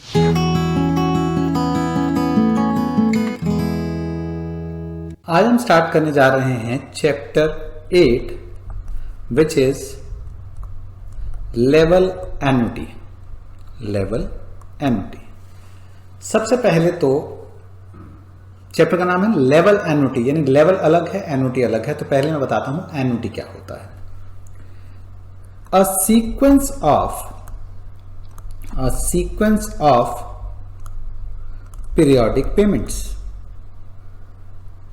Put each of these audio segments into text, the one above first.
आज हम स्टार्ट करने जा रहे हैं chapter 8 which is level annuity. Level annuity सबसे पहले तो चैप्टर का नाम है लेवल एन्युटी, यानी लेवल अलग है एन्युटी अलग है। तो पहले मैं बताता हूं एन्युटी क्या होता है। A sequence of periodic payments.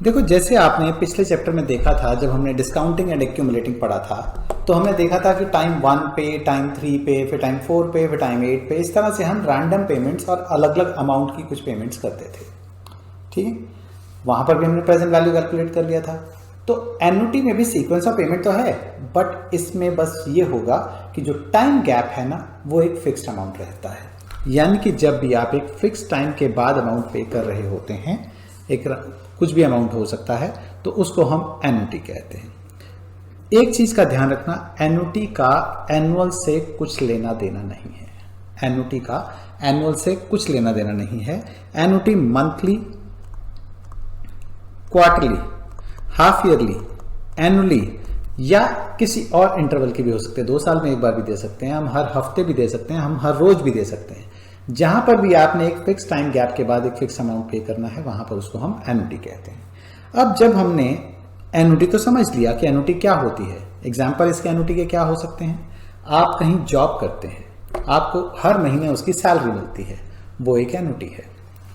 देखो, जैसे आपने पिछले चैप्टर में देखा था, जब हमने डिस्काउंटिंग एंड एक्यूमुलेटिंग पढ़ा था, तो हमने देखा था कि टाइम 1 पे, टाइम 3 पे, फिर टाइम 4 पे, फिर टाइम 8 पे, इस तरह से हम रैंडम पेमेंट्स और अलग अलग अमाउंट की कुछ पेमेंट्स करते थे। ठीक है, वहां पर भी हमने प्रेजेंट वैल्यू कैलकुलेट कर लिया था। तो एन्युटी में भी सीक्वेंस ऑफ पेमेंट तो है, बट इसमें बस ये होगा कि जो टाइम गैप है ना, वो एक फिक्स्ड अमाउंट रहता है। यानी कि जब भी आप एक फिक्स टाइम के बाद अमाउंट पे कर रहे होते हैं, एक कुछ भी अमाउंट हो सकता है, तो उसको हम एन्युटी कहते हैं। एक चीज का ध्यान रखना, एन्युटी का एनुअल से कुछ लेना देना नहीं है। एन्युटी का एनुअल से कुछ लेना देना नहीं है। Annuity monthly, quarterly, half yearly, annually या किसी और इंटरवल की भी हो सकते हैं। 2 साल में एक बार भी दे सकते हैं हम, हर हफ्ते भी दे सकते हैं हम, हर रोज भी दे सकते हैं। जहां पर भी आपने एक फिक्स टाइम गैप के बाद एक फिक्स अमाउंट पे करना है, वहां पर उसको हम एन्युटी कहते हैं। अब जब हमने एन्युटी तो समझ लिया कि एन्युटी क्या होती है, एग्जाम्पल इसके एन्युटी के क्या हो सकते हैं। आप कहीं जॉब करते हैं, आपको हर महीने उसकी सैलरी मिलती है, वो एक एन्युटी है।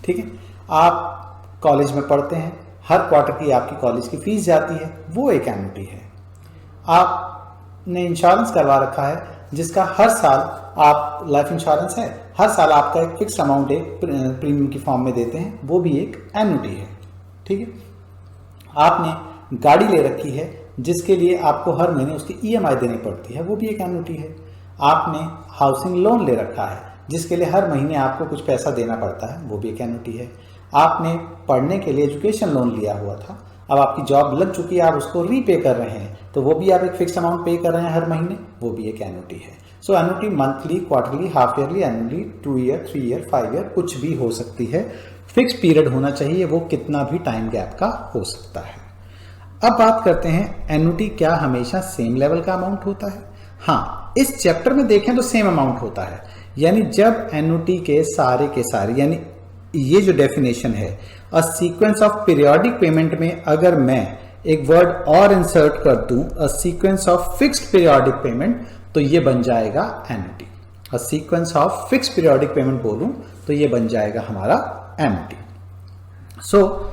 ठीक है, आप कॉलेज में पढ़ते हैं, हर क्वार्टर की आपकी कॉलेज की फीस जाती है, वो एक एन्युटी है। आपने इंश्योरेंस करवा रखा है, जिसका हर साल आप लाइफ इंश्योरेंस है, हर साल आपका एक फिक्स अमाउंट एक प्रीमियम की फॉर्म में देते हैं, वो भी एक एन्युटी है। ठीक है, आपने गाड़ी ले रखी है, जिसके लिए आपको हर महीने उसकी ईएमआई देनी पड़ती है, वो भी एक एन्युटी है। आपने हाउसिंग लोन ले रखा है, जिसके लिए हर महीने आपको कुछ पैसा देना पड़ता है, वो भी एक एन्युटी है। आपने पढ़ने के लिए एजुकेशन लोन लिया हुआ था, अब आपकी जॉब लग चुकी है, आप उसको रीपे कर रहे हैं, तो वो भी आप एक फिक्स अमाउंट पे कर रहे हैं हर महीने, वो भी एक एन्युटी है। So annuity monthly, quarterly, half yearly, annually, 2 year, 3 year, 5 year, कुछ भी हो सकती है। फिक्स पीरियड होना चाहिए, वो कितना भी टाइम गैप का हो सकता है। अब बात करते हैं एन्युटी क्या हमेशा सेम लेवल का अमाउंट होता है। हाँ, इस चैप्टर में देखें तो सेम अमाउंट होता है। यानी जब एन्युटी के सारे, यानी ये जो डेफिनेशन है, a sequence of periodic payment में अगर मैं एक वर्ड और इंसर्ट कर दूं, a sequence of fixed periodic payment, तो ये बन जाएगा annuity. A sequence of fixed periodic payment बोलूं तो ये बन जाएगा हमारा एन्युटी। सो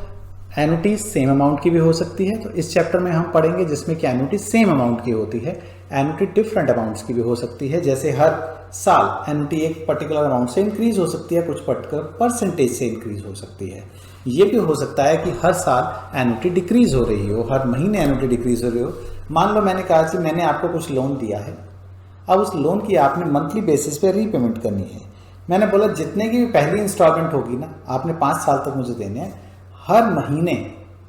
एन्युटी सेम अमाउंट की भी हो सकती है, तो इस चैप्टर में हम पढ़ेंगे जिसमें कि एन्युटी सेम अमाउंट की होती है। एन्युटी डिफरेंट अमाउंट्स की भी हो सकती है, जैसे हर साल एन्युटी एक पर्टिकुलर अमाउंट से इंक्रीज हो सकती है, कुछ पर्टिकुलर परसेंटेज से इंक्रीज हो सकती है। ये भी हो सकता है कि हर साल एन्युटी डिक्रीज हो रही हो, हर महीने एन्युटी डिक्रीज हो रही हो। मान लो मैंने कहा कि मैंने आपको कुछ लोन दिया है, अब उस लोन की आपने मंथली बेसिस पे रीपेमेंट करनी है। मैंने बोला जितने की भी पहली इंस्टॉलमेंट होगी ना, आपने 5 साल तक मुझे देने हैं। हर महीने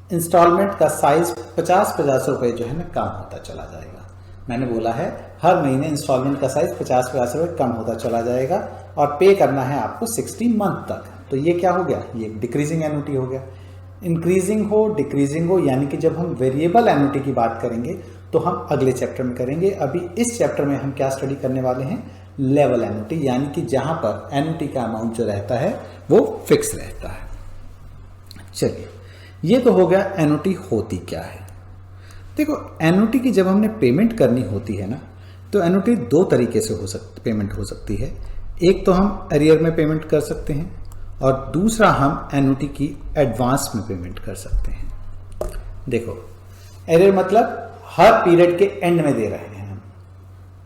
इंस्टॉलमेंट का साइज 50-50 रुपये जो है ना कम होता चला जाएगा। मैंने बोला है हर महीने इंस्टॉलमेंट का साइज 50-50 रुपये कम होता चला जाएगा, और पे करना है आपको 60 मंथ तक। तो ये क्या हो गया, ये डिक्रीजिंग एन्युटी हो गया। इंक्रीजिंग हो, डिक्रीजिंग हो, यानी कि जब हम वेरिएबल एन्युटी की बात करेंगे तो हम अगले चैप्टर में करेंगे। अभी इस चैप्टर में हम क्या स्टडी करने वाले हैं, लेवल एन्युटी, यानी कि जहां पर एन्युटी का अमाउंट जो रहता है वो फिक्स रहता है। चलिए, ये तो हो गया एन्युटी होती क्या है। देखो, एन्युटी की जब हमने पेमेंट करनी होती है ना, तो एन्युटी 2 तरीके से पेमेंट हो सकती है। एक तो हम अरियर में पेमेंट कर सकते हैं, और दूसरा हम एन्युटी की एडवांस में पेमेंट कर सकते हैं। देखो, अरियर मतलब हर पीरियड के एंड में दे रहे हैं हम,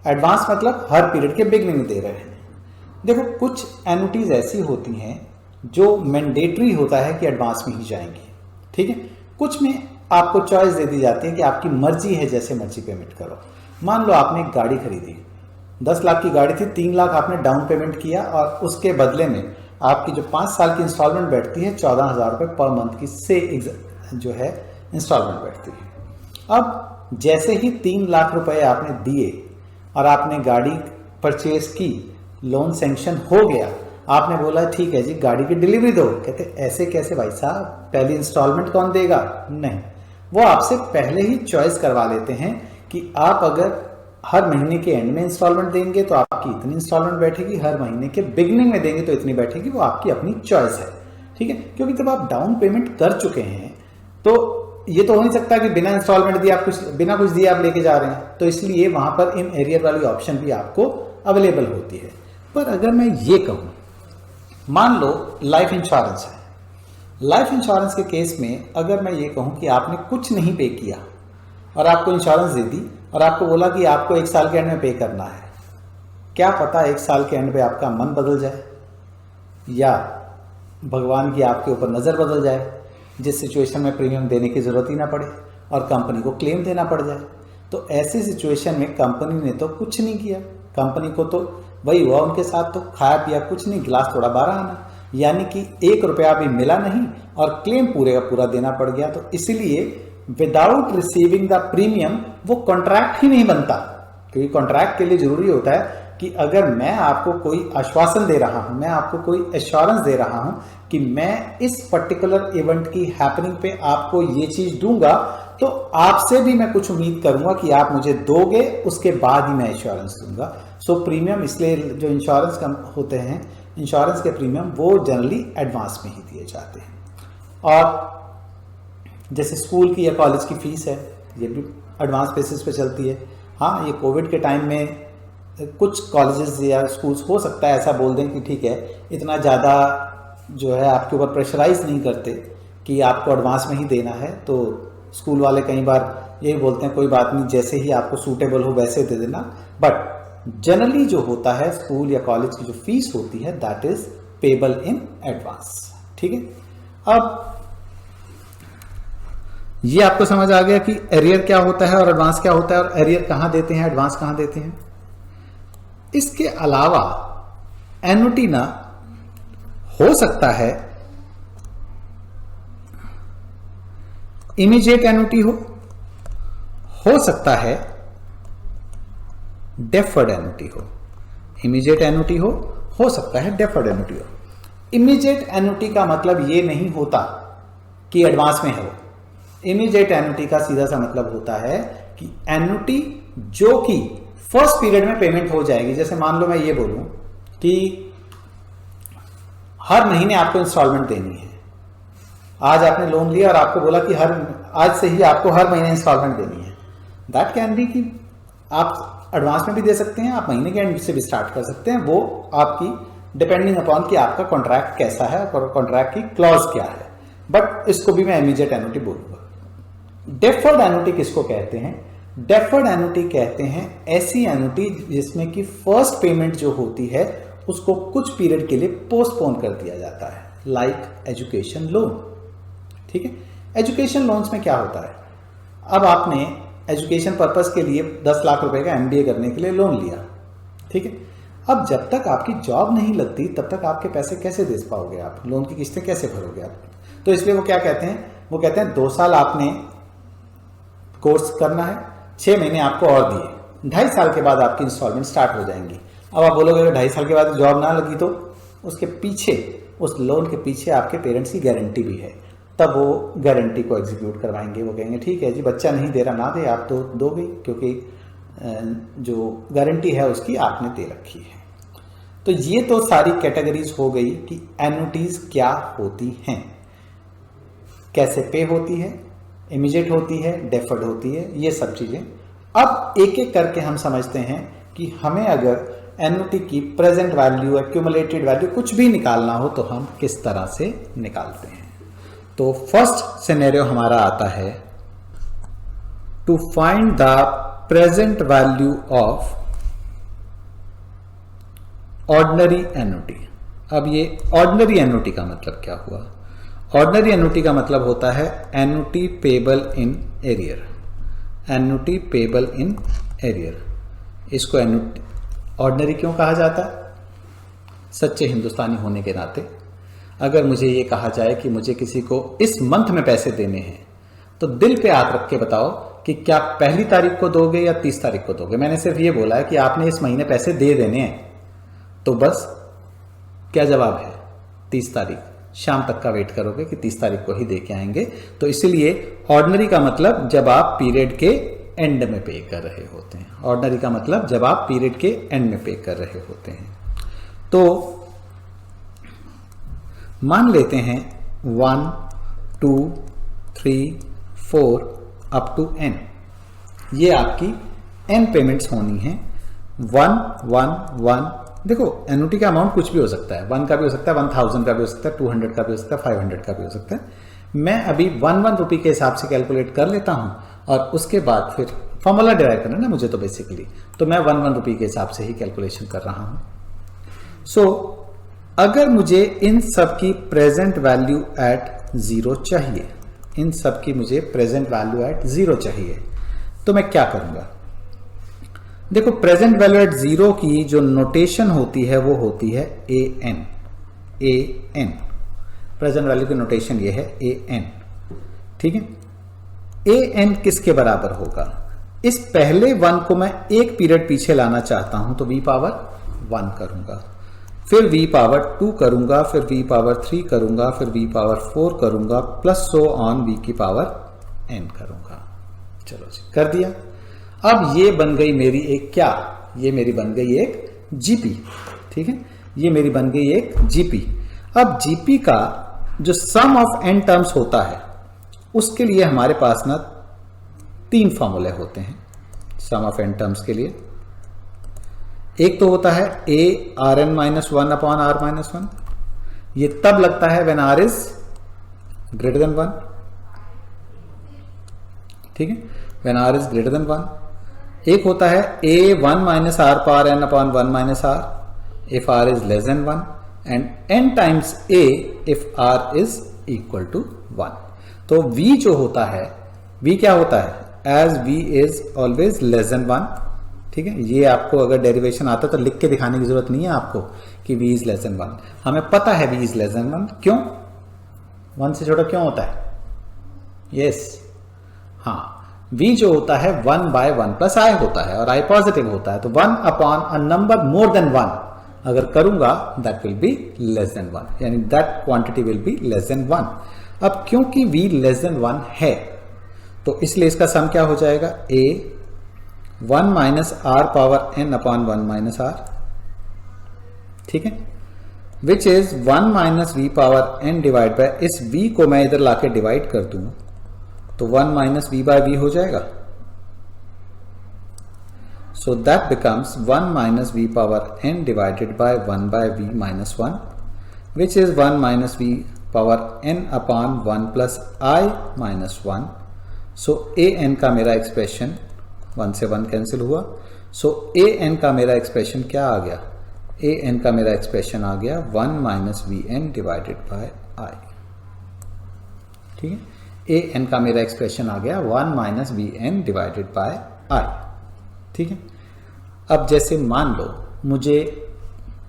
एडवांस मतलब हर पीरियड के बिगनिंग में दे रहे हैं। देखो, कुछ एन्युटीज ऐसी होती हैं जो मैंडेटरी होता है कि एडवांस में ही जाएंगी। ठीक है, कुछ में आपको चॉइस दे दी जाती है कि आपकी मर्जी है, जैसे मर्जी पेमेंट करो। मान लो आपने एक गाड़ी खरीदी, 10 लाख की गाड़ी थी, 3 लाख आपने डाउन पेमेंट किया, और उसके बदले में आपकी जो 5 साल की इंस्टॉलमेंट बैठती है 14,000 रुपये पर मंथ की से जो है इंस्टॉलमेंट बैठती है। अब जैसे ही 3 लाख रुपए आपने दिए और आपने गाड़ी परचेज की, लोन सैंक्शन हो गया, आपने बोला ठीक है जी गाड़ी की डिलीवरी दो, कहते ऐसे कैसे भाई साहब, पहली इंस्टॉलमेंट कौन देगा? नहीं, वो आपसे पहले ही चॉइस करवा लेते हैं कि आप अगर हर महीने के एंड में इंस्टॉलमेंट देंगे तो आपकी इतनी इंस्टॉलमेंट बैठेगी, हर महीने के बिगनिंग में देंगे तो इतनी बैठेगी, वो आपकी अपनी चॉइस है। ठीक है, क्योंकि जब आप डाउन पेमेंट कर चुके हैं तो ये तो हो नहीं सकता कि बिना इंस्टॉलमेंट दिए आप बिना कुछ दिए आप लेके जा रहे हैं, तो इसलिए वहां पर इन एरियर वाली ऑप्शन भी आपको अवेलेबल होती है। पर अगर मैं ये कहूं, मान लो लाइफ इंश्योरेंस है, लाइफ इंश्योरेंस के केस में अगर मैं ये कहूं कि आपने कुछ नहीं पे किया और आपको इंश्योरेंस दे दी और आपको बोला कि आपको 1 साल के एंड में पे करना है, क्या पता 1 साल के एंड पे आपका मन बदल जाए या भगवान की आपके ऊपर नजर बदल जाए, जिस सिचुएशन में प्रीमियम देने की जरूरत ही ना पड़े और कंपनी को क्लेम देना पड़ जाए। तो ऐसी सिचुएशन में कंपनी ने तो कुछ नहीं किया, कंपनी को तो वही हुआ उनके साथ, तो खाया पिया कुछ नहीं, गिलास थोड़ा 12 आना, यानी कि 1 रुपया भी मिला नहीं और क्लेम पूरे का पूरा देना पड़ गया। तो इसलिए विदाउट रिसीविंग द प्रीमियम वो कॉन्ट्रैक्ट ही नहीं बनता, क्योंकि कॉन्ट्रैक्ट के लिए जरूरी होता है कि अगर मैं आपको कोई आश्वासन दे रहा हूं, मैं आपको कोई एश्योरेंस दे रहा हूं कि मैं इस पर्टिकुलर इवेंट की हैपनिंग पे आपको ये चीज दूंगा, तो आपसे भी मैं कुछ उम्मीद करूंगा कि आप मुझे दोगे, उसके बाद ही मैं इंश्योरेंस दूंगा। सो प्रीमियम, इसलिए जो इंश्योरेंस होते हैं, इंश्योरेंस के प्रीमियम वो जनरली एडवांस में ही दिए जाते हैं। और जैसे स्कूल की या कॉलेज की फीस है, ये भी एडवांस बेसिस पे चलती है। हाँ, ये कोविड के टाइम में कुछ कॉलेजेस या स्कूल्स हो सकता है ऐसा बोल दें कि ठीक है, इतना ज़्यादा जो है आपके ऊपर प्रेशराइज नहीं करते कि आपको एडवांस में ही देना है, तो स्कूल वाले कई बार यही बोलते हैं कोई बात नहीं, जैसे ही आपको सूटेबल हो वैसे दे देना। बट जनरली जो होता है स्कूल या कॉलेज की जो फीस होती है that is payable in advance. ठीक है, अब ये आपको समझ आ गया कि एरियर क्या होता है और एडवांस क्या होता है और एरियर कहां देते हैं, एडवांस कहां देते हैं। इसके अलावा एन्युटी ना हो सकता है इमीडिएट एन्युटी हो सकता है डेफर्ड एन्युटी हो, इमीडिएट एन्युटी हो सकता है डेफर्ड एन्युटी हो। इमीडिएट एन्युटी का मतलब ये नहीं होता कि एडवांस में हो, इमीडिएट एन्युटी का सीधा सा मतलब होता है कि एन्युटी जो कि फर्स्ट पीरियड में पेमेंट हो जाएगी। जैसे मान लो मैं ये बोलूं कि हर महीने आपको इंस्टॉलमेंट देनी है, आज आपने लोन लिया और आपको बोला कि आज से ही आपको हर महीने इंस्टॉलमेंट देनी है। दैट कैन बी कि आप एडवांस में भी दे सकते हैं, आप महीने के एंड से भी स्टार्ट कर सकते हैं, वो आपकी डिपेंडिंग अपॉन कि आपका कॉन्ट्रैक्ट कैसा है और कॉन्ट्रैक्ट की क्लॉज क्या है। बट इसको भी मैं इमीडिएट एन्युटी बोलूंगा। डेफर्ड एन्युटी किसको कहते हैं? डेफर्ड एन्युटी कहते हैं ऐसी एन्युटी जिसमें कि फर्स्ट पेमेंट जो होती है उसको कुछ पीरियड के लिए पोस्टपोन कर दिया जाता है, लाइक एजुकेशन लोन। ठीक है, एजुकेशन लोन्स में क्या होता है, अब आपने एजुकेशन पर्पस के लिए 10 लाख रुपए का MBA करने के लिए लोन लिया। ठीक है, अब जब तक आपकी जॉब नहीं लगती तब तक आपके पैसे कैसे दे पाओगे, आप लोन की किस्तें कैसे भरोगे आप? तो इसलिए वो क्या कहते हैं, वो कहते हैं 2 साल आपने कोर्स करना है, 6 महीने आपको और दिए, 2.5 साल के बाद आपकी इंस्टॉलमेंट स्टार्ट हो जाएंगी। अब आप बोलोगे 2.5 साल के बाद जॉब ना लगी तो उसके पीछे, उस लोन के पीछे आपके पेरेंट्स की गारंटी भी है, तब वो गारंटी को एग्जीक्यूट करवाएंगे। वो कहेंगे ठीक है जी, बच्चा नहीं दे रहा ना दे, आप तो दोगे, क्योंकि जो गारंटी है उसकी आपने दे रखी है। तो ये तो सारी कैटेगरीज हो गई कि एन्युटीज क्या होती हैं, कैसे पे होती है, इमीडिएट होती है, डेफर्ड होती है, ये सब चीजें। अब एक एक करके हम समझते हैं कि हमें अगर एन्युटी की प्रेजेंट वैल्यू, एक्यूमुलेटेड वैल्यू कुछ भी निकालना हो तो हम किस तरह से निकालते हैं। तो फर्स्ट सिनेरियो हमारा आता है to find the present value of ordinary annuity. अब ये ऑर्डिनरी एन्युटी का मतलब क्या हुआ? ऑर्डिनरी एन्युटी का मतलब होता है annuity payable in arrear, annuity payable in arrear. इसको एन्युटी ऑर्डिनरी क्यों कहा जाता है? सच्चे हिंदुस्तानी होने के नाते अगर मुझे ये कहा जाए कि मुझे किसी को इस मंथ में पैसे देने हैं तो दिल पे हाथ रख के बताओ कि क्या 1 तारीख को दोगे या 30 तारीख को दोगे। मैंने सिर्फ ये बोला है कि आपने इस महीने पैसे दे देने हैं, तो बस क्या जवाब है? 30 तारीख। शाम तक का वेट करोगे कि 30 तारीख को ही दे के आएंगे। तो इसलिए ऑर्डिनरी का मतलब जब आप पीरियड के एंड में पे कर रहे होते हैं। ऑर्डिनरी का मतलब जब आप पीरियड के एंड में पे कर रहे होते हैं। तो मान लेते हैं 1 2 3 4 अप टू n, ये आपकी n पेमेंट्स होनी है। 1 1 1, देखो एन्युटी का अमाउंट कुछ भी हो सकता है, 1 का भी हो सकता है, 1000 का भी हो सकता है, 200 का भी हो सकता है, 500 का भी हो सकता है। मैं अभी 1 रुपये के हिसाब से कैलकुलेट कर लेता हूं और उसके बाद फिर फॉर्मूला डिराइव करना ना मुझे, तो बेसिकली तो मैं 1 रुपये के हिसाब से ही कैलकुलेशन कर रहा हूं। सो अगर मुझे इन सब की प्रेजेंट वैल्यू एट 0 चाहिए, इन सब की मुझे प्रेजेंट वैल्यू एट 0 चाहिए, तो मैं क्या करूंगा? देखो प्रेजेंट वैल्यू एट 0 की जो नोटेशन होती है वो होती है an। प्रेजेंट वैल्यू की नोटेशन ये है an, ठीक है। an किसके बराबर होगा? इस पहले 1 को मैं एक पीरियड पीछे लाना चाहता हूं तो v पावर 1 करूंगा, फिर v पावर 2 करूंगा, फिर v पावर 3 करूंगा, फिर v पावर 4 करूंगा, प्लस सो ऑन v की पावर n करूंगा। चलो जी, कर दिया। अब ये बन गई मेरी एक क्या? ये मेरी बन गई एक जीपी, ठीक है। ये मेरी बन गई एक जीपी। अब जीपी का जो सम ऑफ n टर्म्स होता है उसके लिए हमारे पास ना 3 फॉर्मूले होते हैं सम ऑफ n टर्म्स के लिए। एक तो होता है a rn minus 1 upon r minus 1, ये तब लगता है when r is greater than 1, ठीक है, when r is greater than 1। एक होता है a 1 minus r power n upon 1 minus r if r is less than 1 and n times a if r is equal to 1। तो v जो होता है, v क्या होता है? As v is always less than 1, ठीक है। ये आपको अगर डेरिवेशन आता है तो लिख के दिखाने की जरूरत नहीं है आपको कि v इज लेस देन 1। हमें पता है v इज लेस देन 1, क्यों? 1 से छोटा क्यों होता है? यस, हाँ, v जो होता है 1 बाय 1 प्लस i होता है और i पॉजिटिव होता है, तो 1 upon a number more than 1 अगर करूंगा that will be less than 1, यानी that quantity will be less than 1। अब क्योंकि v लेस देन 1 है तो इसलिए इसका सम क्या हो जाएगा? a 1 minus r power n upon 1 minus r, ठीक है, विच is 1 minus v power n divide by, इस v को मैं इधर लाके डिवाइड कर दूं तो 1 माइनस v बाय v हो जाएगा। So that becomes 1 minus v power n divided by 1 by v minus 1, which is 1 minus v power n upon 1 plus i minus 1। So a n का मेरा एक्सप्रेशन 1 से 1 cancel हुआ, सो a n का मेरा expression क्या आ गया? a n का मेरा एक्सप्रेशन आ गया 1 minus V N divided by i, ठीक है। a n का मेरा एक्सप्रेशन आ गया 1 minus V N divided by i, ठीक है। अब जैसे मान लो मुझे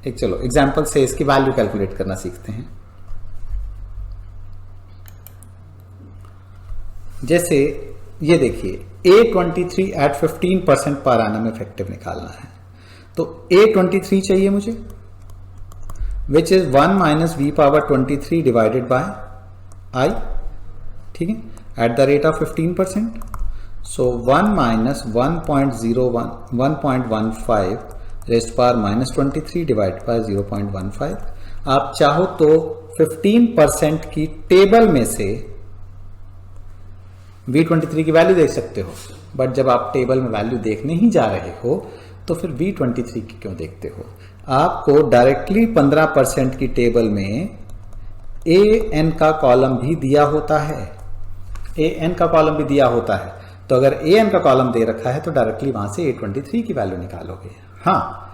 एक, चलो एग्जाम्पल से इसकी वैल्यू कैलकुलेट करना सीखते हैं। जैसे ये देखिए A23 एट 15% पर एनम इफेक्टिव निकालना है, तो A23 चाहिए मुझे, विच is 1 minus V power 23 divided by i, ठीक है, at the rate of 15%। So 1 minus 1.15 rest power minus 23 divide by 0.15। आप चाहो तो 15% की टेबल में से V23 की वैल्यू देख सकते हो, बट जब आप टेबल में वैल्यू देखने ही जा रहे हो तो फिर V23 की क्यों देखते हो? आपको डायरेक्टली 15% की टेबल में AN का कॉलम भी दिया होता है, AN का कॉलम भी दिया होता है, तो अगर AN का कॉलम दे रखा है तो डायरेक्टली वहां से A23 की वैल्यू निकालोगे। हाँ,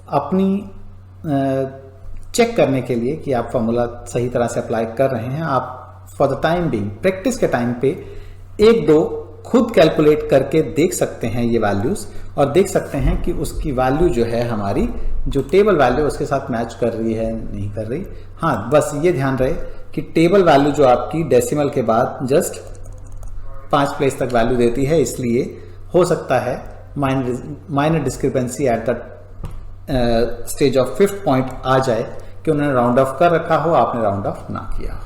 अपनी चेक करने के लिए कि आप फॉर्मूला सही तरह से अप्लाई कर रहे हैं, आप for the time being practice के टाइम पे एक दो खुद कैलकुलेट करके देख सकते हैं ये वैल्यूज, और देख सकते हैं कि उसकी वैल्यू जो है हमारी जो टेबल वैल्यू उसके साथ मैच कर रही है नहीं कर रही। हाँ, बस ये ध्यान रहे कि टेबल वैल्यू जो आपकी डेसिमल के बाद जस्ट 5 प्लेस तक वैल्यू देती है, इसलिए हो सकता है minor discrepancy at the stage of 5th point आ जाए, कि उन्होंने राउंड ऑफ कर रखा हो, आपने राउंड ऑफ ना किया हो।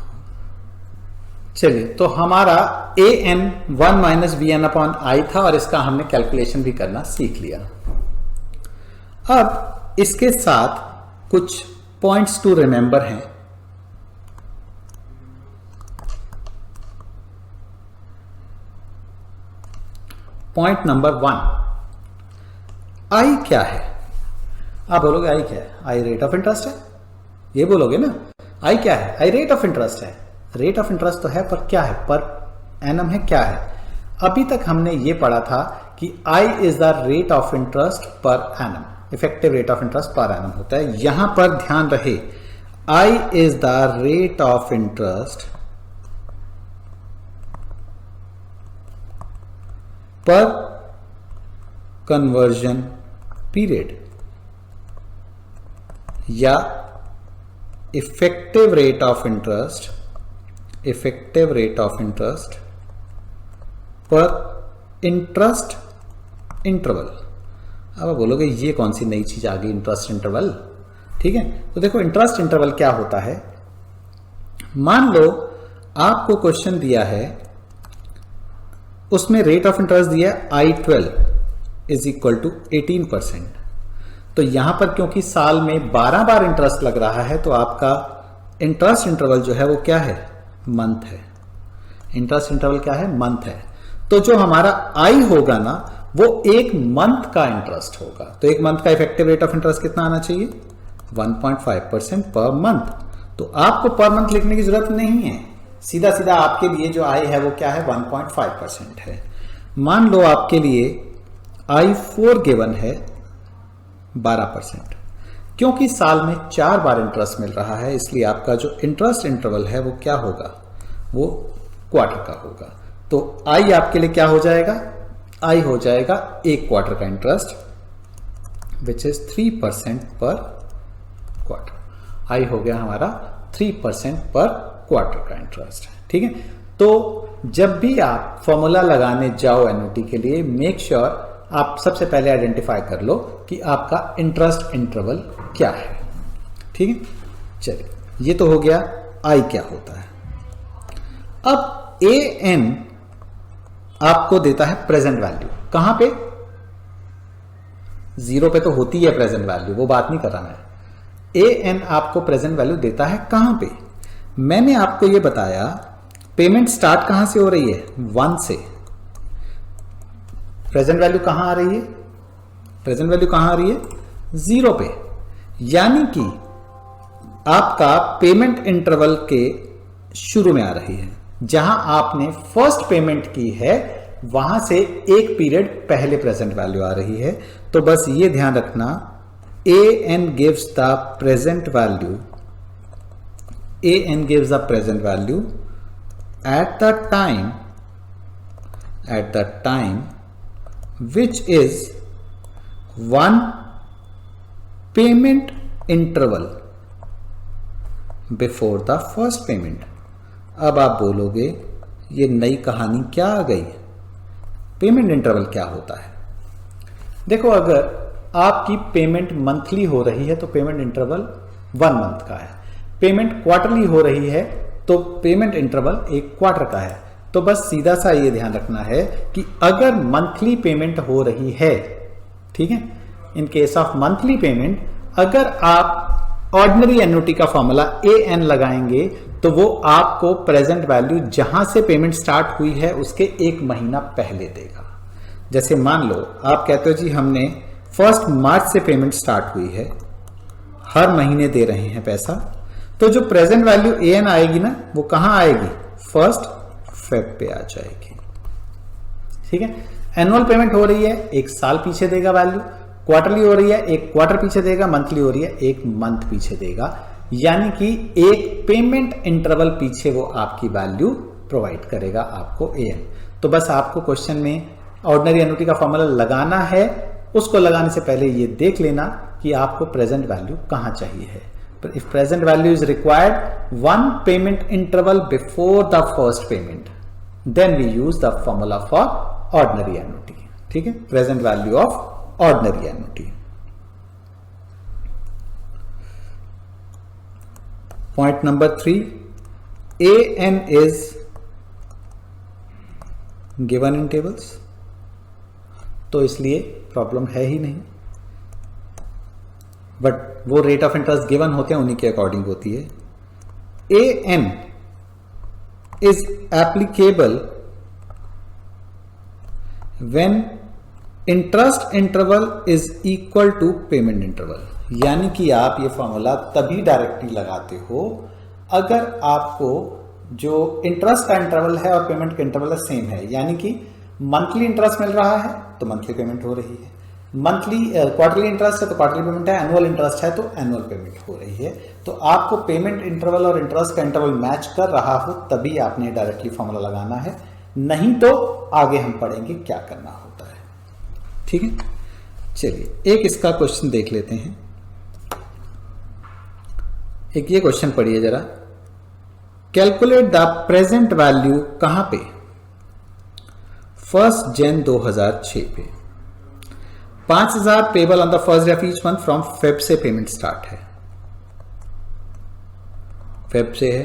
चलिए, तो हमारा an 1 minus bn upon I था और इसका हमने कैलकुलेशन भी करना सीख लिया। अब इसके साथ कुछ पॉइंट्स टू रिमेंबर हैं। पॉइंट नंबर 1, आई क्या है? आप बोलोगे आई क्या है? आई रेट ऑफ इंटरेस्ट है, ये बोलोगे ना। आई क्या है? आई रेट ऑफ इंटरेस्ट है। रेट ऑफ इंटरेस्ट तो है, पर क्या है? पर एनम है, क्या है? अभी तक हमने ये पढ़ा था कि I is the rate of interest per annum, effective rate of interest per annum होता है। यहां पर ध्यान रहे, I is the rate of interest per conversion period या effective rate of interest, effective rate of interest per interest interval. अब आप बोलोगे ये कौन सी नई चीज आ गई, इंटरेस्ट इंटरवल? ठीक है, तो देखो इंटरेस्ट इंटरवल क्या होता है। मान लो आपको क्वेश्चन दिया है, उसमें रेट ऑफ इंटरेस्ट दिया I12 इज इक्वल टू 18%। तो यहां पर क्योंकि साल में 12 बार इंटरेस्ट लग रहा है, तो आपका इंटरेस्ट इंटरवल जो है वो क्या है? मंथ है। इंटरेस्ट इंटरवल क्या है? मंथ है। तो जो हमारा आई होगा ना, वो एक मंथ का इंटरेस्ट होगा। तो एक मंथ का इफेक्टिव रेट ऑफ इंटरेस्ट कितना आना चाहिए? 1.5% पर मंथ। तो आपको पर मंथ लिखने की जरूरत नहीं है, सीधा सीधा आपके लिए जो आई है वो क्या है? 1.5% है। मान लो आपके लिए I4 गिवन है 12%। क्योंकि साल में 4 बार इंटरेस्ट मिल रहा है, इसलिए आपका जो इंटरेस्ट इंटरवल है वो क्या होगा? वो क्वार्टर का होगा। तो आई आपके लिए क्या हो जाएगा? आई हो जाएगा एक क्वार्टर का इंटरेस्ट, विच इज 3% पर क्वार्टर। आई हो गया हमारा 3% पर क्वार्टर का इंटरेस्ट। ठीक है, तो जब भी आप फॉर्मूला लगाने जाओ एन्युटी के लिए, मेक श्योर आप सबसे पहले आइडेंटिफाई कर लो कि आपका इंटरेस्ट इंटरवल क्या है। ठीक है, चलिए ये तो हो गया आई क्या होता है। अब ए एन आपको देता है प्रेजेंट वैल्यू। कहां पे? 0 पे तो होती है प्रेजेंट वैल्यू, वो बात नहीं कर रहा मैं। ए एन आपको प्रेजेंट वैल्यू देता है कहां पे? मैंने आपको ये बताया पेमेंट स्टार्ट कहां से हो रही है? 1 से। प्रेजेंट वैल्यू कहां आ रही है? प्रेजेंट वैल्यू कहां आ रही है? 0 पे। यानी कि आपका पेमेंट इंटरवल के शुरू में आ रही है। जहां आपने फर्स्ट पेमेंट की है, वहां से एक पीरियड पहले प्रेजेंट वैल्यू आ रही है। तो बस ये ध्यान रखना, A N gives the present value, A N gives the present value at the time which is one payment interval before the first payment। अब आप बोलोगे ये नई कहानी क्या आ गई? पेमेंट इंटरवल क्या होता है? देखो, अगर आपकी पेमेंट मंथली हो रही है तो पेमेंट इंटरवल 1 मंथ का है। पेमेंट क्वार्टरली हो रही है तो पेमेंट इंटरवल एक क्वार्टर का है। तो बस सीधा सा ये ध्यान रखना है कि अगर मंथली पेमेंट हो रही है, ठीक है, in case of monthly payment, अगर आप ऑर्डिनरी एन्युटी का फॉर्मूला ए एन लगाएंगे तो वो आपको प्रेजेंट वैल्यू जहां से पेमेंट स्टार्ट हुई है उसके 1 महीना पहले देगा। जैसे मान लो आप कहते हो जी हमने 1 मार्च से पेमेंट स्टार्ट हुई है, हर महीने दे रहे हैं पैसा, तो जो प्रेजेंट वैल्यू ए एन आएगी ना, वो कहां आएगी? 1 फेब पे आ जाएगी। ठीक है, एनुअल पेमेंट हो रही है, 1 साल पीछे देगा वैल्यू। क्वार्टरली हो रही है, 1 क्वार्टर पीछे देगा। मंथली हो रही है, 1 मंथ पीछे देगा। यानी कि एक पेमेंट इंटरवल पीछे वो आपकी वैल्यू प्रोवाइड करेगा आपको ए एन। तो बस आपको क्वेश्चन में ऑर्डिनरी एन्युटी का फॉर्मूला लगाना है, उसको लगाने से पहले ये देख लेना कि आपको प्रेजेंट वैल्यू कहां चाहिए है। If present value is required, 1 payment interval before the first payment, then we use the formula for ordinary annuity. ठीक है, present value of ordinary annuity. Point number 3, AN is given in tables, तो इसलिए problem है ही नहीं। But वो rate of interest given होते हैं, उन्हीं के अकॉर्डिंग होती है। AN is applicable when interest interval is equal to payment interval, यानी कि आप ये फॉर्मूला तभी डायरेक्टली लगाते हो अगर आपको जो इंटरेस्ट का इंटरवल है और पेमेंट का इंटरवल सेम है, यानी कि मंथली इंटरेस्ट मिल रहा है तो मंथली पेमेंट हो रही है, मंथली क्वार्टरली इंटरेस्ट है तो क्वार्टरली पेमेंट है, एनुअल इंटरेस्ट है तो एनुअल पेमेंट हो रही है। तो आपको पेमेंट इंटरवल और इंटरेस्ट का इंटरवल मैच कर रहा हो तभी आपने डायरेक्टली फॉर्मूला लगाना है, नहीं तो आगे हम पढ़ेंगे क्या करना होता है। ठीक है, चलिए एक इसका क्वेश्चन देख लेते हैं। एक ये क्वेश्चन पढ़िए जरा, कैलकुलेट द प्रेजेंट वैल्यू कहां पे, 1 जनवरी 2006 पे 5000 payable on the first day of each month from Feb से पेमेंट स्टार्ट है, फेब से है,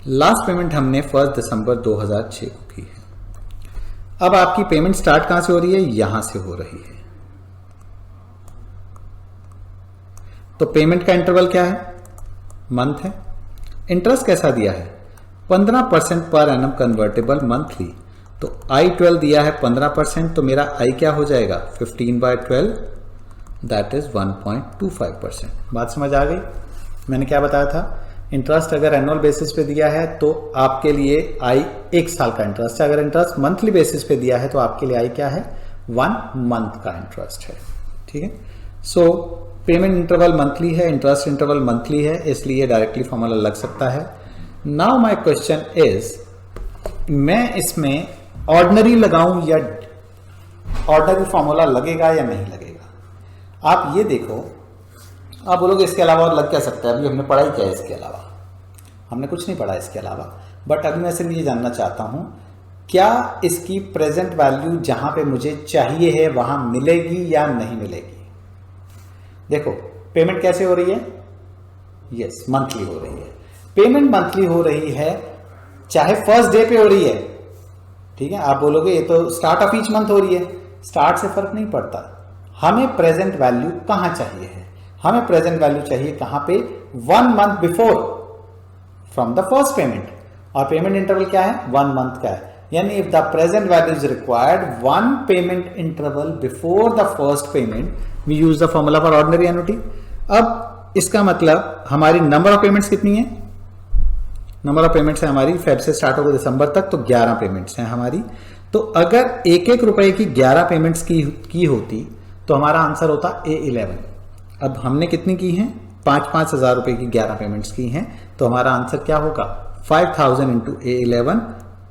लास्ट पेमेंट हमने 1 दिसंबर 2006 को की है। अब आपकी पेमेंट स्टार्ट कहां से हो रही है, यहां से हो रही है, तो पेमेंट का इंटरवल क्या है, मंथ है। इंटरेस्ट कैसा दिया है, 15% पर एनम कन्वर्टेबल मंथली, तो I12 दिया है 15%, तो मेरा I क्या हो जाएगा 15/12, दैट इज 1.25%। बात समझ आ गई? मैंने क्या बताया था, इंटरेस्ट अगर एनुअल बेसिस पे दिया है तो आपके लिए I 1 साल का इंटरेस्ट है, अगर इंटरेस्ट मंथली बेसिस पे दिया है तो आपके लिए I क्या है, 1 मंथ का इंटरेस्ट है। ठीक है, सो पेमेंट इंटरवल मंथली है, इंटरेस्ट इंटरवल मंथली है, इसलिए डायरेक्टली फॉर्मूला लग सकता है। नाउ माय क्वेश्चन इज, मैं इसमें ऑर्डिनरी लगाऊं या ऑर्डिनरी फॉर्मूला लगेगा या नहीं लगेगा। आप ये देखो, आप बोलोगे इसके अलावा और लग क्या सकता है, अभी हमने पढ़ा ही क्या है इसके अलावा, हमने कुछ नहीं पढ़ा इसके अलावा। बट अभी मैं सिर्फ ये जानना चाहता हूं, क्या इसकी प्रेजेंट वैल्यू जहां पे मुझे चाहिए है वहां मिलेगी या नहीं मिलेगी। देखो पेमेंट कैसे हो रही है, यस मंथली हो रही है, पेमेंट मंथली हो रही है, चाहे फर्स्ट डे पे हो रही है। ठीक है, आप बोलोगे ये तो स्टार्ट ऑफ ईच मंथ हो रही है, स्टार्ट से फर्क नहीं पड़ता, हमें प्रेजेंट वैल्यू कहां चाहिए है, हमें प्रेजेंट वैल्यू चाहिए कहां पे, 1 month before from the first payment, और पेमेंट इंटरवल क्या है, 1 मंथ का है, यानी if the present value is required 1 payment interval before the first payment, we use the formula for ordinary annuity. अब इसका मतलब हमारी नंबर ऑफ पेमेंट्स कितनी है, नंबर ऑफ पेमेंट्स है हमारी फेब से स्टार्ट होकर दिसंबर तक, तो 11 पेमेंट्स हैं हमारी। तो अगर 1-1 रुपए की 11 पेमेंट्स की होती तो हमारा आंसर होता A11। अब हमने कितनी की हैं, 5-5 हजार रुपए की 11 पेमेंट्स की हैं, तो हमारा आंसर क्या होगा, 5000 इंटू A11,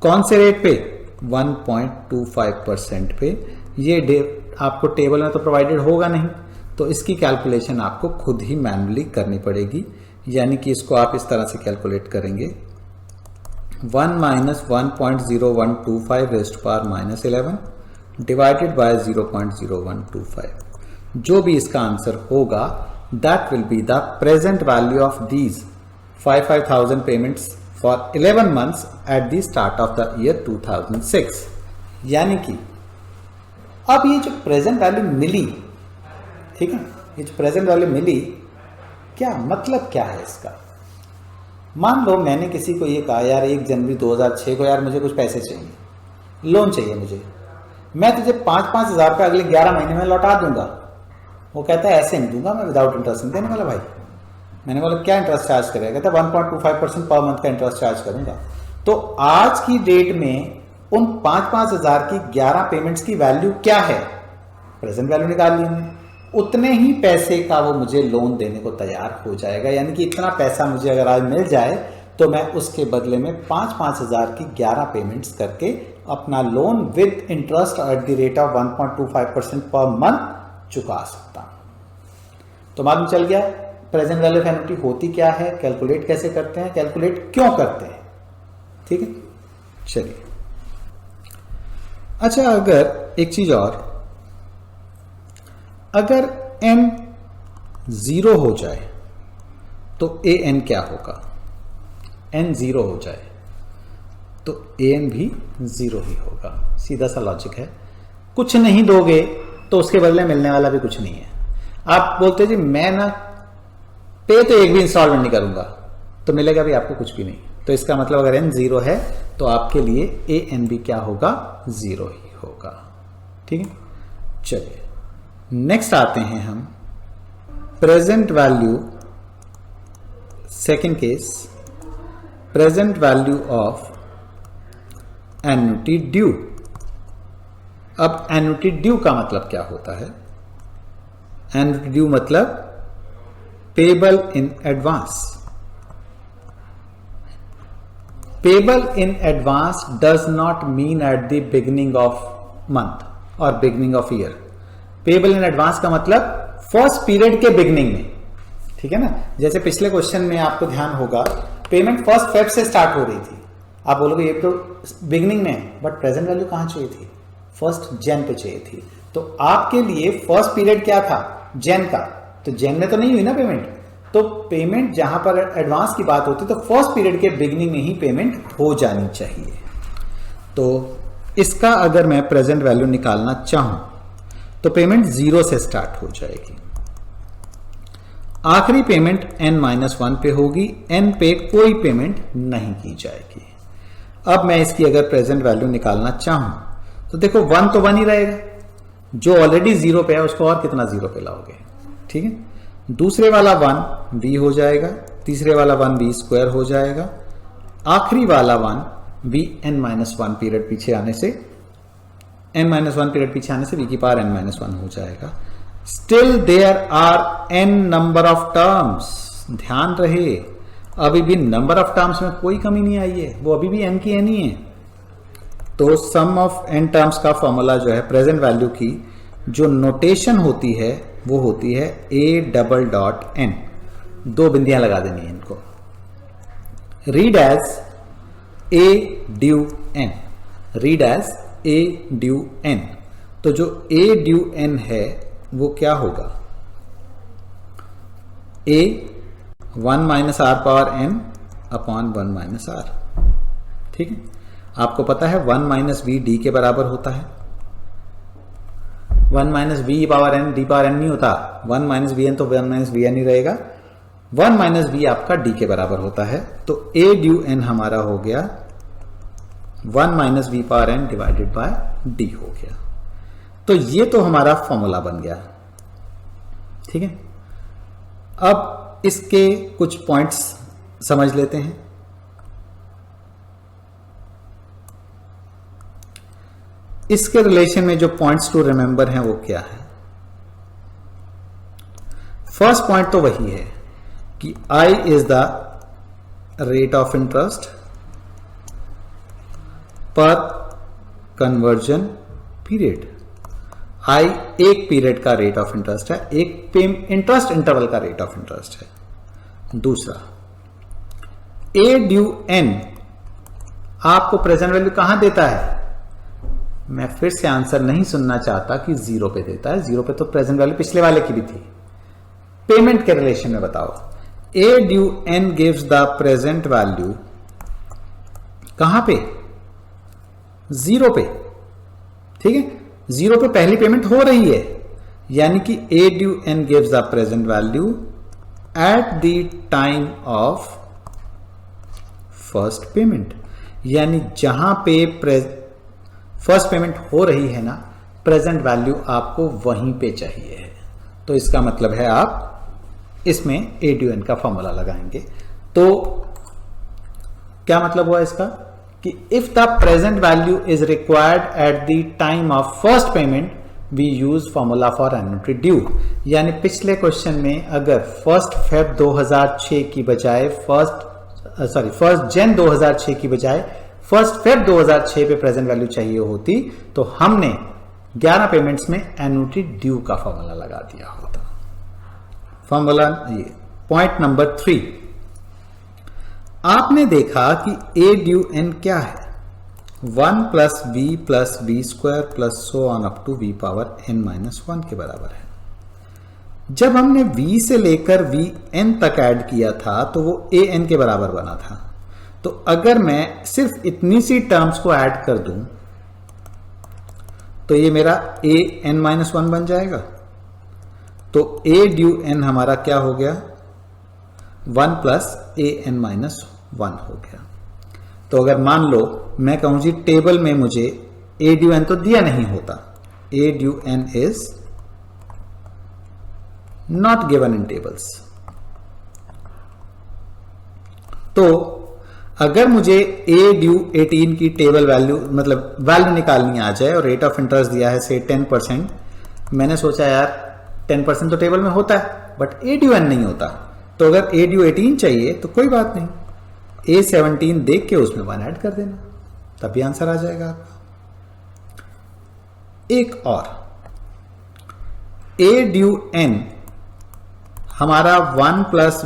कौन से रेट पे, 1.25% पे। ये आपको टेबल में तो प्रोवाइडेड होगा नहीं, तो इसकी कैलकुलेशन आपको खुद ही मैन्युअली करनी पड़ेगी, यानी कि इसको आप इस तरह से कैलकुलेट करेंगे, 1 minus 1.0125 raised to power -11 divided by 0.0125, जो भी इसका आंसर होगा that will be the present value of these 5,000 payments for 11 months at the start of the year 2006। यानी कि अब ये जो प्रेजेंट वैल्यू मिली, ठीक है, ये जो प्रेजेंट वैल्यू मिली, क्या मतलब क्या है इसका। मान लो मैंने किसी को ये कहा, यार 1 जनवरी 2006 को यार मुझे कुछ पैसे चाहिए, लोन चाहिए मुझे, मैं तुझे 5-5 हजार रुपये अगले 11 महीने में लौटा दूंगा। वो कहता है ऐसे नहीं दूंगा मैं, विदाउट इंटरेस्ट नहीं देने वाला भाई। मैंने बोला क्या इंटरेस्ट चार्ज करेगा, कहता है 1.25% पर मंथ का इंटरेस्ट चार्ज करूंगा। तो आज की डेट में उन 5-5 हजार की 11 पेमेंट्स की वैल्यू क्या है, प्रेजेंट वैल्यू निकाल ली हमने, उतने ही पैसे का वो मुझे लोन देने को तैयार हो जाएगा। यानी कि इतना पैसा मुझे अगर आज मिल जाए तो मैं उसके बदले में 5-5 हजार की 11 पेमेंट्स करके अपना loan with interest at the rate of 1.25% per month चुका सकता हूं। तो मालूम चल गया प्रेजेंट वैल्यू ऑफ एन्युटी होती क्या है, कैलकुलेट कैसे करते हैं, कैलकुलेट क्यों करते हैं। ठीक है, चलिए। अच्छा, अगर एक चीज और, अगर n 0 हो जाए तो ए एन क्या होगा, एन 0 हो जाए तो ए एन भी 0 ही होगा। सीधा सा लॉजिक है। कुछ नहीं दोगे तो उसके बदले मिलने वाला भी कुछ नहीं है। आप बोलते जी मैं ना पे तो एक भी इंस्टॉलमेंट नहीं करूंगा, तो मिलेगा भी आपको कुछ भी नहीं। तो इसका मतलब अगर एन 0 है तो आपके लिए ए एन भी क्या होगा, 0 ही होगा। ठीक है, चलिए नेक्स्ट आते हैं हम present value, second case, present value of annuity due. अब एन्युटी ड्यू का मतलब क्या होता है? एन्युटी ड्यू मतलब payable in advance. Payable in advance does not mean at the beginning of month और beginning of year. Payable in advance का मतलब फर्स्ट पीरियड के बिगिनिंग में। ठीक है ना, जैसे पिछले क्वेश्चन में आपको ध्यान होगा पेमेंट 1 फेब से स्टार्ट हो रही थी। आप बोलोगे ये तो बिगिनिंग में, बट प्रेजेंट वैल्यू कहां चाहिए थी, 1 जन पे चाहिए थी। तो आपके लिए फर्स्ट पीरियड क्या था, जन का, तो जन में तो नहीं हुई ना पेमेंट। तो पेमेंट जहां पर एडवांस की बात होती है तो फर्स्ट पीरियड के बिगिनिंग में ही पेमेंट हो जानी चाहिए। तो इसका अगर मैं प्रेजेंट वैल्यू निकालना चाहूं तो पेमेंट 0 से स्टार्ट हो जाएगी। आखिरी पेमेंट n-1 पे होगी, n पे कोई पेमेंट नहीं की जाएगी। अब मैं इसकी अगर प्रेजेंट वैल्यू निकालना चाहूं तो देखो 1 तो 1 ही रहेगा, जो ऑलरेडी 0 पे है उसको और कितना 0 पे लाओगे। ठीक है, दूसरे वाला 1 v हो जाएगा, तीसरे वाला 1 v स्क्वायर हो जाएगा, आखिरी वाला 1 v n-1 पीरियड पीछे आने से n-1 पीरियड पीछे आने से v की पावर n-1 हो जाएगा। Still there are n number of terms. ध्यान रहे अभी भी नंबर ऑफ टर्म्स में कोई कमी नहीं आई है, वो अभी भी n की n ही है। तो सम ऑफ n टर्म्स का फॉर्मूला जो है प्रेजेंट वैल्यू की जो नोटेशन होती है वो होती है a:(n). 2 बिंदियां लगा देनी है इनको। Read as a due n, read as a due n। तो जो a ड्यू n है वो क्या होगा, a 1 - r power n upon 1 - r। ठीक है, आपको पता है 1 - v d के बराबर होता है। 1 - v power n d power n नहीं होता, 1 - vn तो 1 - vn ही रहेगा। 1 - v आपका d के बराबर होता है। तो a ड्यू n हमारा हो गया 1 - v power n divided bye d हो गया। तो ये तो हमारा फॉर्मूला बन गया। ठीक है, अब इसके कुछ पॉइंट्स समझ लेते हैं। इसके रिलेशन में जो पॉइंट्स टू रिमेंबर हैं वो क्या है? फर्स्ट पॉइंट तो वही है कि I is the rate of interest per conversion period. I एक पीरियड का रेट ऑफ इंटरेस्ट है, एक इंटरेस्ट इंटरवल का रेट ऑफ इंटरेस्ट है। दूसरा A ड्यू n आपको प्रेजेंट वैल्यू कहां देता है? मैं फिर से आंसर नहीं सुनना चाहता कि 0 पे देता है। 0 पे तो प्रेजेंट वैल्यू पिछले वाले की भी थी। पेमेंट के रिलेशन में बताओ, A due n gives the present value कहां पे? 0 पे। ठीक है, 0 पे पहली पेमेंट हो रही है, यानी कि A due n gives the present value eight the time of first payment. यानी जहां पे फर्स्ट पेमेंट हो रही है ना, प्रेजेंट वैल्यू आपको वहीं पे चाहिए है। तो इसका मतलब है आप इसमें A ड्यू n का फॉर्मूला लगाएंगे। तो क्या मतलब हुआ इसका कि if the present value is required at the time of first payment we use formula for annuity due. यानी पिछले क्वेश्चन में अगर 1 फेब 2006 की बजाय फर्स्ट जन 2006 की बजाय 1 फेब 2006 पे प्रेजेंट वैल्यू चाहिए होती तो हमने 11 पेमेंट्स में एन्युटी ड्यू का फॉर्मूला लगा दिया होता। फॉर्मूला ये। पॉइंट नंबर 3, आपने देखा कि A ड्यू n क्या है? 1 + v + v² + so on up to v power n - 1 के बराबर है। जब हमने v से लेकर vn तक ऐड किया था तो वो an के बराबर बना था। तो अगर मैं सिर्फ इतनी सी टर्म्स को ऐड कर दूं तो ये मेरा an-1 बन जाएगा। तो a ड्यू n हमारा क्या हो गया, 1 प्लस an-1 हो गया। तो अगर मान लो मैं कहूं जी टेबल में मुझे a ड्यू n तो दिया नहीं होता, a due n is not given in tables। तो अगर मुझे a ड्यू 18 की टेबल वैल्यू मतलब वैल्यू निकालनी आ जाए और रेट ऑफ इंटरेस्ट दिया है से 10%, मैंने सोचा यार 10% तो टेबल में होता है बट a ड्यू n नहीं होता, तो अगर a ड्यू 18 चाहिए तो कोई बात नहीं, a 17 देख के उसमें 1 ऐड कर देना, तभी आंसर आ जाएगा आपका। एक और a ड्यू n हमारा 1 plus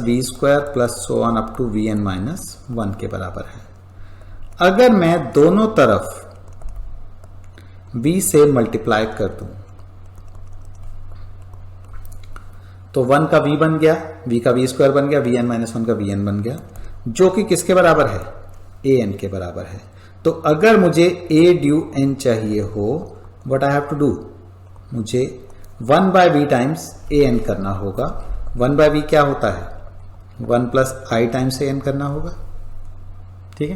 v square plus so on up to vn-1 के बराबर है। अगर मैं दोनों तरफ v से मल्टीप्लाई कर दूं तो 1 का v बन गया, v का v स्क्वायर बन गया, vn-1 का vn बन गया, जो कि किसके बराबर है, an के बराबर है। तो अगर मुझे a ड्यू n चाहिए हो, what I have to do, मुझे 1 by V times A N करना होगा। 1 बाय वी क्या होता है, 1 plus I times A N करना होगा, ठीक है।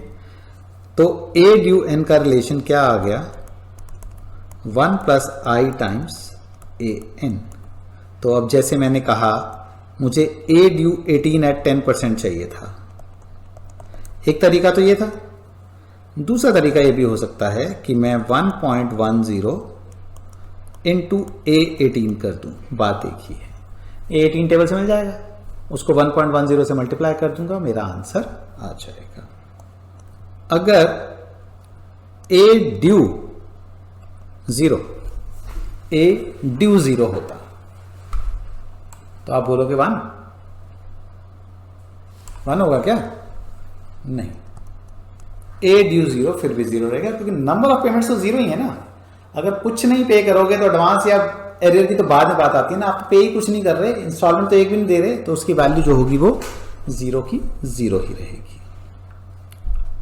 तो ए ड्यू एन का रिलेशन क्या आ गया, 1 plus I times A N. तो अब जैसे मैंने कहा मुझे ए ड्यू 18 एट 10% चाहिए था, एक तरीका तो ये था। दूसरा तरीका ये भी हो सकता है कि मैं 1.10 इंटू A18 कर दूं, बात एक ही है। A18 टेबल से मिल जाएगा, उसको 1.10 से मल्टीप्लाई कर दूंगा, मेरा आंसर आ जाएगा। अगर A ड्यू 0 होता तो आप बोलोगे 1 होगा क्या, नहीं, A ड्यू 0 फिर भी 0 रहेगा, क्योंकि नंबर ऑफ पेमेंट्स तो 0 ही है ना। अगर कुछ नहीं पे करोगे तो एडवांस या एरियर की तो बाद में बात आती है ना, आप पे ही कुछ नहीं कर रहे, इंस्टॉलमेंट तो एक भी नहीं दे रहे, तो उसकी वैल्यू जो होगी वो 0 की 0 ही रहेगी।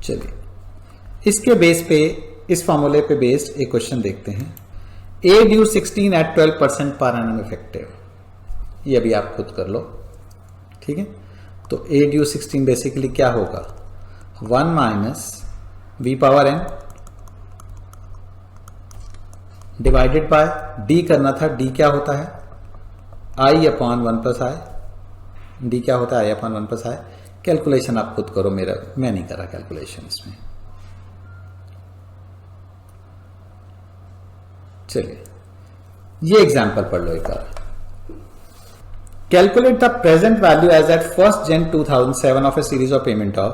चलिए इसके बेस पे, इस फॉर्मूले पे बेस्ड एक क्वेश्चन देखते हैं। ए ड्यू 16 एट 12% पर एनम इफेक्टिव, ये अभी आप खुद कर लो, ठीक है। तो ए ड्यू 16 बेसिकली क्या होगा, 1 minus V power N divided by D करना था, डी क्या होता है I upon 1 plus I, D क्या होता है I upon 1 plus I. Calculation आप खुद करो, मेरा मैं नहीं करा कैलकुलेशन इसमें। चलिए ये एग्जांपल पढ़ लो एक बार। Calculate the present value as at 1st Jan 2007 of a series of payment of,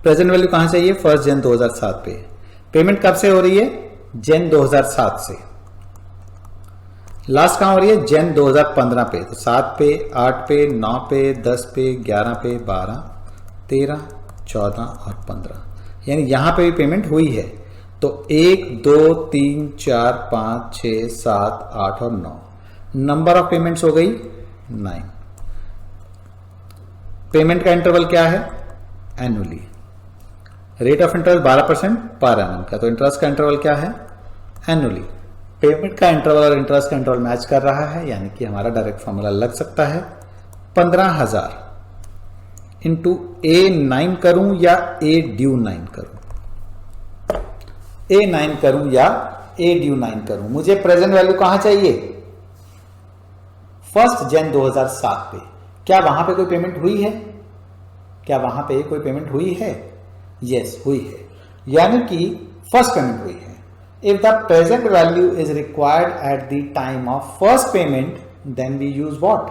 present value कहां चाहिए, 1st Jan 2007 पे। पेमेंट कब से हो रही है, जन 2007 से। लास्ट कहां हो रही है, जन 2015 पे। तो 7 पे, 8 पे, 9 पे, 10 पे, 11 पे, 12, 13, 14 और 15, यानी यहां पे भी पेमेंट हुई है। तो 1, 2, 3, 4, 5, 6, 7, 8 और 9, नंबर ऑफ पेमेंट्स हो गई 9। पेमेंट का इंटरवल क्या है, annually. Rate of interest 12% per annum का, तो इंटरेस्ट का इंटरवल क्या है, एनुअली। पेमेंट का इंटरवल और इंटरेस्ट का इंटरवल मैच कर रहा है, यानी कि हमारा डायरेक्ट फॉर्मूला लग सकता है 15,000 इंटू A9 करूं या A ड्यू 9 करूं, A9 करूं या A ड्यू 9 करूं। मुझे प्रेजेंट वैल्यू कहां चाहिए, 1st Jan 2007 पे। क्या वहां पे कोई पेमेंट हुई है, क्या वहां पे कोई पेमेंट हुई है, यस हुई है, यानी कि फर्स्ट पेमेंट हुई है। If the present value is required at the time of first payment, then we use what,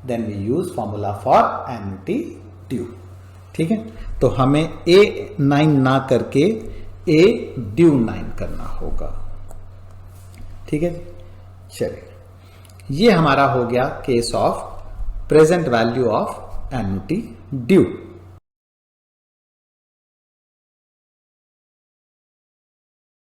then we use formula for annuity due, ठीक है। तो हमें A9 ना करके A ड्यू 9 करना होगा, ठीक है। चलिए ये हमारा हो गया case of present value of annuity due.